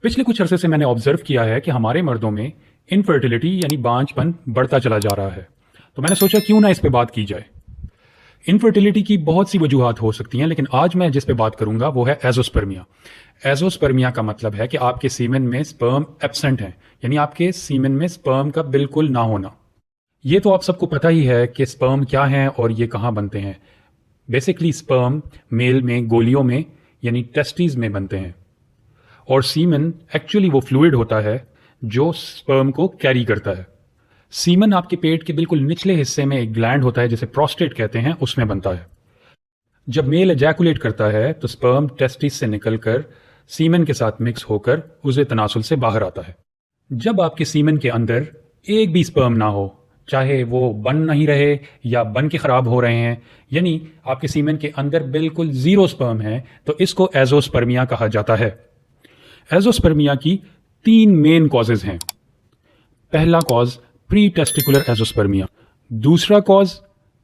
पिछले कुछ अरसे से मैंने ऑब्जर्व किया है कि हमारे मर्दों में इनफर्टिलिटी यानी बांझपन बढ़ता चला जा रहा है। तो मैंने सोचा क्यों ना इस पे बात की जाए। इनफर्टिलिटी की बहुत सी वजूहात हो सकती हैं, लेकिन आज मैं जिस पे बात करूंगा वो है एजोस्पर्मिया। एजोस्पर्मिया का मतलब है कि आपके सीमेन में स्पर्म एब्सेंट है, यानी आपके सीमेन में स्पर्म का बिल्कुल ना होना। ये तो आप सबको पता ही है कि स्पर्म क्या है और ये कहाँ बनते हैं। बेसिकली स्पर्म मेल में गोलियों में यानी टेस्टिस में बनते हैं, और सीमन एक्चुअली वो फ्लूइड होता है जो स्पर्म को कैरी करता है। सीमन आपके पेट के बिल्कुल निचले हिस्से में एक ग्लैंड होता है जिसे प्रोस्टेट कहते हैं, उसमें बनता है। जब मेल एजैकुलेट करता है तो स्पर्म टेस्टिस से निकलकर सीमन के साथ मिक्स होकर उसे तनासुल से बाहर आता है। जब आपके सीमन के अंदर एक भी स्पर्म ना हो, चाहे वो बन नहीं रहे या बन के खराब हो रहे हैं, यानी आपके सीमन के अंदर बिल्कुल जीरो स्पर्म है, तो इसको एजोस्पर्मिया कहा जाता है। एजोस्पर्मिया की 3 मेन कॉजेज हैं। पहला कॉज प्री टेस्टिकुलर एजोस्पर्मिया, दूसरा कॉज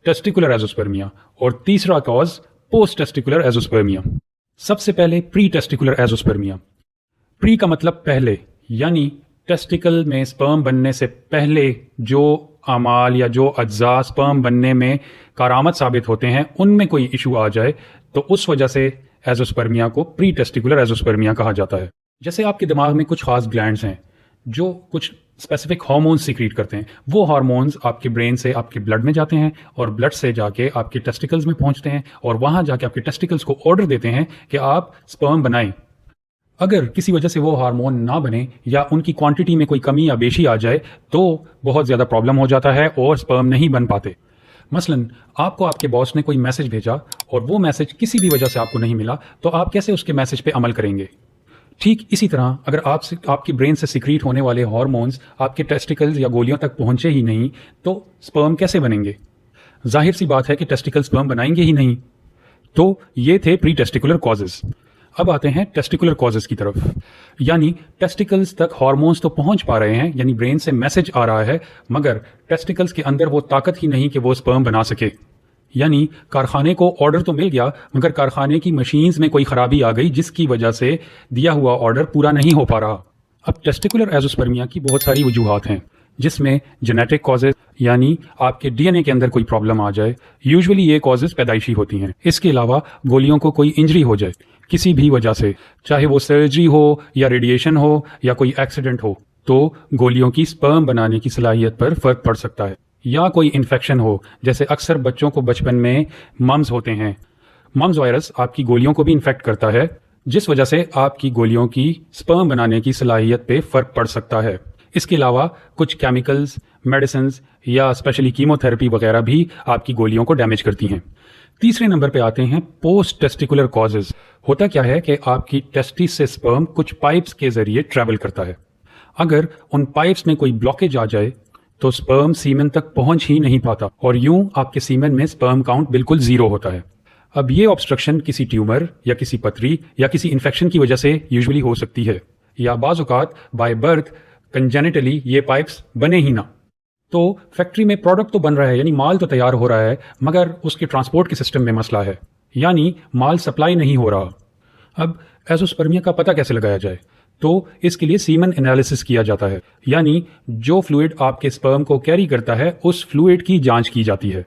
टेस्टिकुलर एजोस्पर्मिया और तीसरा कॉज पोस्ट टेस्टिकुलर एजोस्पर्मिया। सबसे पहले प्री टेस्टिकुलर एजोस्पर्मिया। प्री का मतलब पहले, यानी टेस्टिकल में स्पर्म बनने से पहले जो अमाल या जो अज्जा स्पर्म बनने में कारामद साबित होते हैं, उनमें कोई इशू आ जाए तो उस वजह से एजोस्पर्मिया को प्री टेस्टिकुलर एजोस्पर्मिया कहा जाता है। जैसे आपके दिमाग में कुछ खास ग्लैंड्स हैं जो कुछ स्पेसिफिक हार्मोन्स सीक्रेट करते हैं। वो हार्मोन्स आपके ब्रेन से आपके ब्लड में जाते हैं और ब्लड से जाके आपके टेस्टिकल्स में पहुंचते हैं, और वहां जाके आपके टेस्टिकल्स को ऑर्डर देते हैं कि आप स्पर्म बनाएं। अगर किसी वजह से वो हार्मोन ना बने या उनकी क्वांटिटी में कोई कमी या बेशी आ जाए तो बहुत ज़्यादा प्रॉब्लम हो जाता है और स्पर्म नहीं बन पाते। मसलन आपको आपके बॉस ने कोई मैसेज भेजा और वो मैसेज किसी भी वजह से आपको नहीं मिला, तो आप कैसे उसके मैसेज पे अमल करेंगे? ठीक इसी तरह अगर आपकी ब्रेन से सिक्रीट होने वाले हार्मोन्स आपके टेस्टिकल्स या गोलियों तक पहुंचे ही नहीं तो स्पर्म कैसे बनेंगे? जाहिर सी बात है कि टेस्टिकल स्पर्म बनाएंगे ही नहीं। तो ये थे प्री टेस्टिकुलर कॉजेज। अब आते हैं टेस्टिकुलर कॉजेज की तरफ, यानी टेस्टिकल्स तक हार्मोन्स तो पहुंच पा रहे हैं, यानी ब्रेन से मैसेज आ रहा है, मगर टेस्टिकल्स के अंदर वो ताकत ही नहीं कि वो स्पर्म बना सके। यानी कारखाने को ऑर्डर तो मिल गया, मगर कारखाने की मशीन्स में कोई खराबी आ गई जिसकी वजह से दिया हुआ ऑर्डर पूरा नहीं हो पा रहा। अब टेस्टिकुलर एजोस्पर्मिया की बहुत सारी वजूहात हैं, जिसमें जेनेटिक कॉजेज यानी आपके डीएनए के अंदर कोई प्रॉब्लम आ जाए। यूजुअली ये कॉजेज पैदाइशी होती हैं। इसके अलावा गोलियों को कोई इंजरी हो जाए किसी भी वजह से, चाहे वो सर्जरी हो या रेडिएशन हो या कोई एक्सीडेंट हो, तो गोलियों की स्पर्म बनाने की सलाहियत पर फर्क पड़ सकता है। या कोई इन्फेक्शन हो, जैसे अक्सर बच्चों को बचपन में मम्स होते हैं। मम्स वायरस आपकी गोलियों को भी इन्फेक्ट करता है, जिस वजह से आपकी गोलियों की स्पर्म बनाने की सलाहियत पे फर्क पड़ सकता है। इसके अलावा कुछ केमिकल्स, मेडिसिन्स या स्पेशली कीमोथेरेपी वगैरह भी आपकी गोलियों को डैमेज करती हैं। तीसरे नंबर पे आते हैं पोस्ट टेस्टिकुलर कॉजेज। होता क्या है कि आपकी टेस्टिस से स्पर्म कुछ पाइप्स के जरिए ट्रैवल करता है। अगर उन पाइप्स में कोई ब्लॉकेज आ जाए तो स्पर्म सीमन तक पहुंच ही नहीं पाता और यूं आपके सीमन में स्पर्म काउंट बिल्कुल जीरो होता है। अब ये ऑब्स्ट्रक्शन किसी ट्यूमर या किसी पथरी या किसी इन्फेक्शन की वजह से यूजुअली हो सकती है, या बाज़ औक़ात बाय बर्थ कंजेनिटली ये पाइप्स बने ही ना। तो फैक्ट्री में प्रोडक्ट तो बन रहा है, यानी माल तो तैयार हो रहा है, मगर उसके ट्रांसपोर्ट के सिस्टम में मसला है, यानी माल सप्लाई नहीं हो रहा। अब एजोस्पर्मिया का पता कैसे लगाया जाए? तो इसके लिए सीमन एनालिसिस किया जाता है, यानी जो फ्लूइड आपके स्पर्म को कैरी करता है उस फ्लूइड की जांच की जाती है।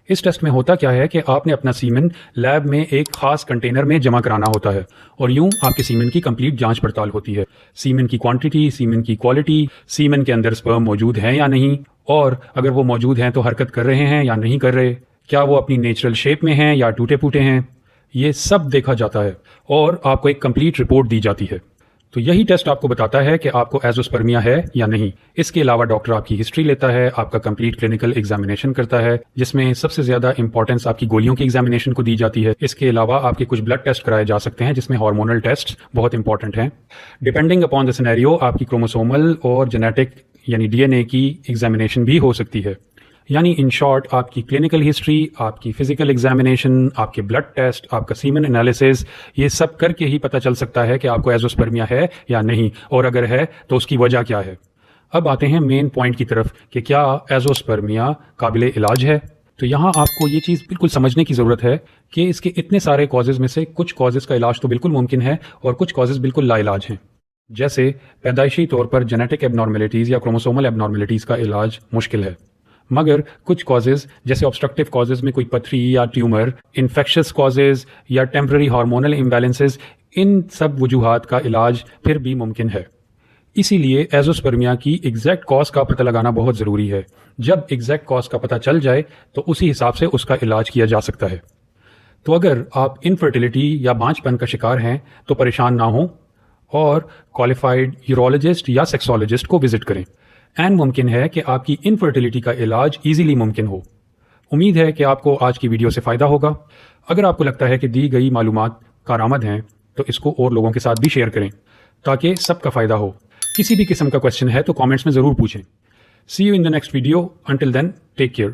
इस टेस्ट में होता क्या है कि आपने अपना सीमन लैब में एक खास कंटेनर में जमा कराना होता है, और यूं आपके सीमन की कंप्लीट जांच पड़ताल होती है। सीमन की क्वांटिटी, सीमन की क्वालिटी, सीमन के अंदर स्पर्म मौजूद हैं या नहीं, और अगर वो मौजूद हैं तो हरकत कर रहे हैं या नहीं कर रहे, क्या वो अपनी नेचुरल शेप में हैं या टूटे फूटे हैं, ये सब देखा जाता है और आपको एक कंप्लीट रिपोर्ट दी जाती है। तो यही टेस्ट आपको बताता है कि आपको एजोस्पर्मिया है या नहीं। इसके अलावा डॉक्टर आपकी हिस्ट्री लेता है, आपका कंप्लीट क्लिनिकल एग्जामिनेशन करता है, जिसमें सबसे ज्यादा इंपॉर्टेंस आपकी गोलियों की एग्जामिनेशन को दी जाती है। इसके अलावा आपके कुछ ब्लड टेस्ट कराए जा सकते हैं, जिसमें हार्मोनल टेस्ट बहुत इंपॉर्टेंट हैं। डिपेंडिंग अपॉन द सिनेरियो आपकी क्रोमोसोमल और जेनेटिक यानी डीएनए की एग्जामिनेशन भी हो सकती है। यानी इन शॉर्ट आपकी क्लिनिकल हिस्ट्री, आपकी फिजिकल एग्जामिनेशन, आपके ब्लड टेस्ट, आपका सीमन एनालिसिस, ये सब करके ही पता चल सकता है कि आपको एजोस्पर्मिया है या नहीं, और अगर है तो उसकी वजह क्या है। अब आते हैं मेन पॉइंट की तरफ कि क्या एजोस्पर्मिया काबिल इलाज है। तो यहाँ आपको ये चीज़ बिल्कुल समझने की ज़रूरत है कि इसके इतने सारे कॉजेज़ में से कुछ कॉजेज़ का इलाज तो बिल्कुल मुमकिन है और कुछ कॉजेज़ बिल्कुल लाइलाज हैं। जैसे पैदाइशी तौर पर जेनेटिक एबनॉर्मेलिटीज़ या क्रोमोसोमल एबनॉर्मेलिटीज़ का इलाज मुश्किल है, मगर कुछ कॉजेज़ जैसे ऑब्स्ट्रक्टिव कॉजेज़ में कोई पथरी या ट्यूमर, इन्फेक्शस कॉजेज़ या टेम्पररी हार्मोनल इम्बैलेंसेस, इन सब वजूहात का इलाज फिर भी मुमकिन है। इसीलिए एज़ोस्पर्मिया की एग्जैक्ट कॉज का पता लगाना बहुत ज़रूरी है। जब एग्जैक्ट कॉज का पता चल जाए तो उसी हिसाब से उसका इलाज किया जा सकता है। तो अगर आप इनफर्टिलिटी या बांझपन का शिकार हैं तो परेशान ना हों और क्वालिफाइड यूरोलॉजिस्ट या सेक्सोलॉजिस्ट को विजिट करें। एंड मुमकिन है कि आपकी इनफर्टिलिटी का इलाज इजीली मुमकिन हो। उम्मीद है कि आपको आज की वीडियो से फ़ायदा होगा। अगर आपको लगता है कि दी गई मालूमात कारआमद हैं तो इसको और लोगों के साथ भी शेयर करें ताकि सबका फ़ायदा हो। किसी भी किस्म का क्वेश्चन है तो कमेंट्स में ज़रूर पूछें। See you in the next video. Until then take care.